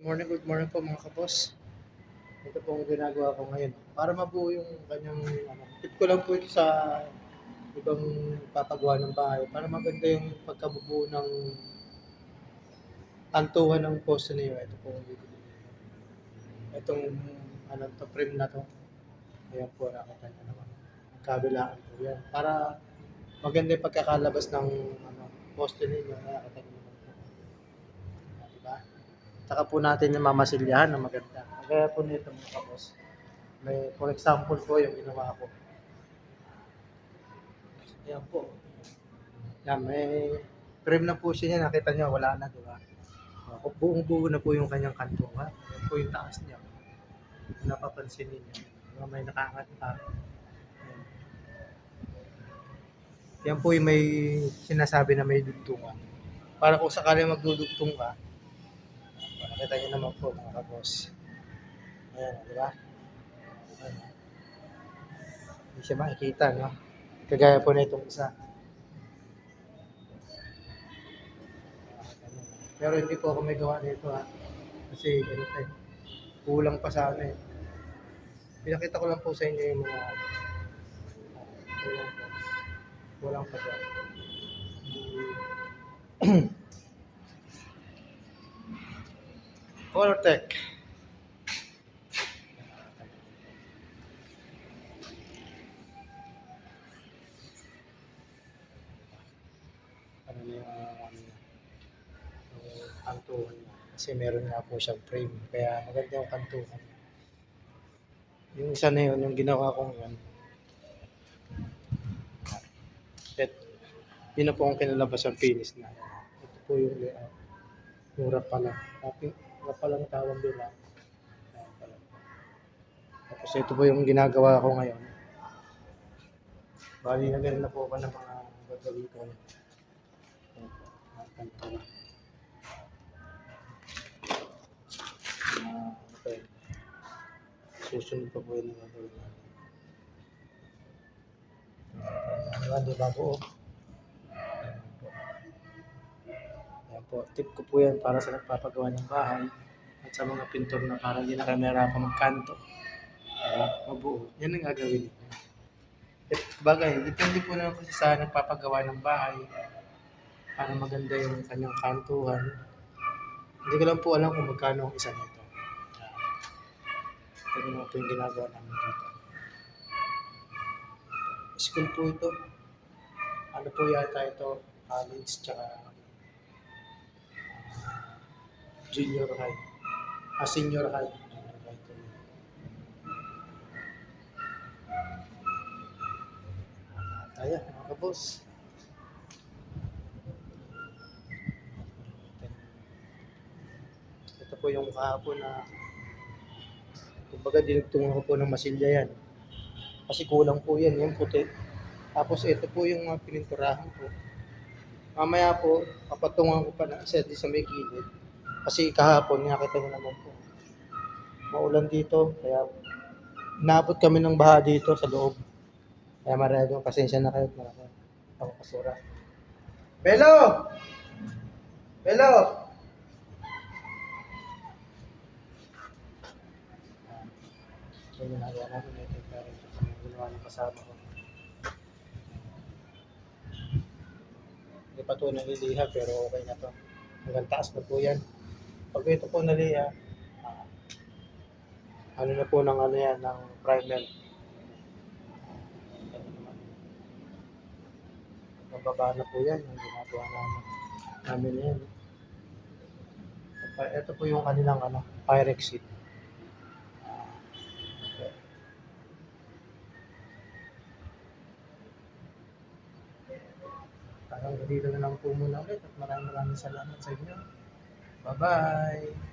Good morning po mga kabos. Ito po ang ginagawa ko ngayon. Para mabuo yung kanyang tip ko lang po ito sa ibang papagawa ng bahay para maganda yung pagkabubuo ng antuhan ng poste niyo. Ito po itong frame na to. Ayan po, nakita niyo naman. Kabilaan po yan. Para maganda yung pagkakalabas ng poste ninyo. Nakita niyo naman po. Diba? Saka po natin yung mamasilyahan na maganda. Kaya po nito mga kabos. For example po yung ginawa ko. Ayan po. Yan, may frame na po siya niya. Nakita niyo, wala na, di ba? Buong-buo na po yung kanyang kanto. Ha? Yan po yung taas niya. Napapansin niyo. May nakaangat pa. Yan po yung may sinasabi na may dugtungan. Para kung sakaling magdudugtong ka, nakita niyo naman po mga kabos. Ayan, di ba? Ayan. Hindi siya makikita, no? Kagaya po na itong isa. Pero hindi po ako may gawa nito ha. Kasi ganito eh. Kulang pa sa ano eh. Pinakita ko lang po sa inyo yung mga kulang po. Kulang pa siya. Colortech. Ano na yung kantuhan niya. Kasi meron nga po siyang frame. Kaya maganda yung kantuhan. Yung isa na yun, yung ginawa kong yun. Yun na po ang kinalabas ang finish na. Ito po yung layout. Yung wrap pala. Wrap pala ang tawag doon lang. Tapos ito po yung ginagawa ko ngayon. Bali na meron na po ako ng mga gagawin. Okay. Susunod pa po yung gagawin natin. Di ba po? Ayan po. Tip ko po yan para sa nagpapagawa ng bahay at sa mga pintor na parang hindi na kamera pa magkanto. Mabuo. Yan ang gagawin. Bagay, depende po naman kasi sa nagpapagawa ng bahay para maganda yung kanyang kantuhan. Hindi ko lang po alam kung magkano ang isa nito. Ito naman po yung ginagawa namin dito. School po ito. Ano po yata ito? College tsaka junior high. Senior high. Ayan, mga kabos. Ito po yung kahapon na kumbaga dinugtungan ko po ng masilya yan. Kasi kulang po yan, yung puti. Tapos ito po yung pininturahan ko. Mamaya po, papatungan ko pa na isa di sa may gilid. Kasi kahapon, nakita nyo naman po. Maulan dito, kaya naabot kami ng baha dito sa loob. Kaya maraming pasensya na kayo. Maraming ako kasura. Belo! Belo! So, ginagawa namin ito. Pero ginawa ng kasama ko. Hindi pa ito naliliha pero okay na to. Hanggang taas na po yan. Pag ito po naliha, ano na po ng ano yan, ng primer. Mababa na po yan, yung ginagawa namin yan. Ito po yung kanilang Pyrex sheet. Parang dito na lang po muna ulit at maraming salamat sa inyo. Bye-bye!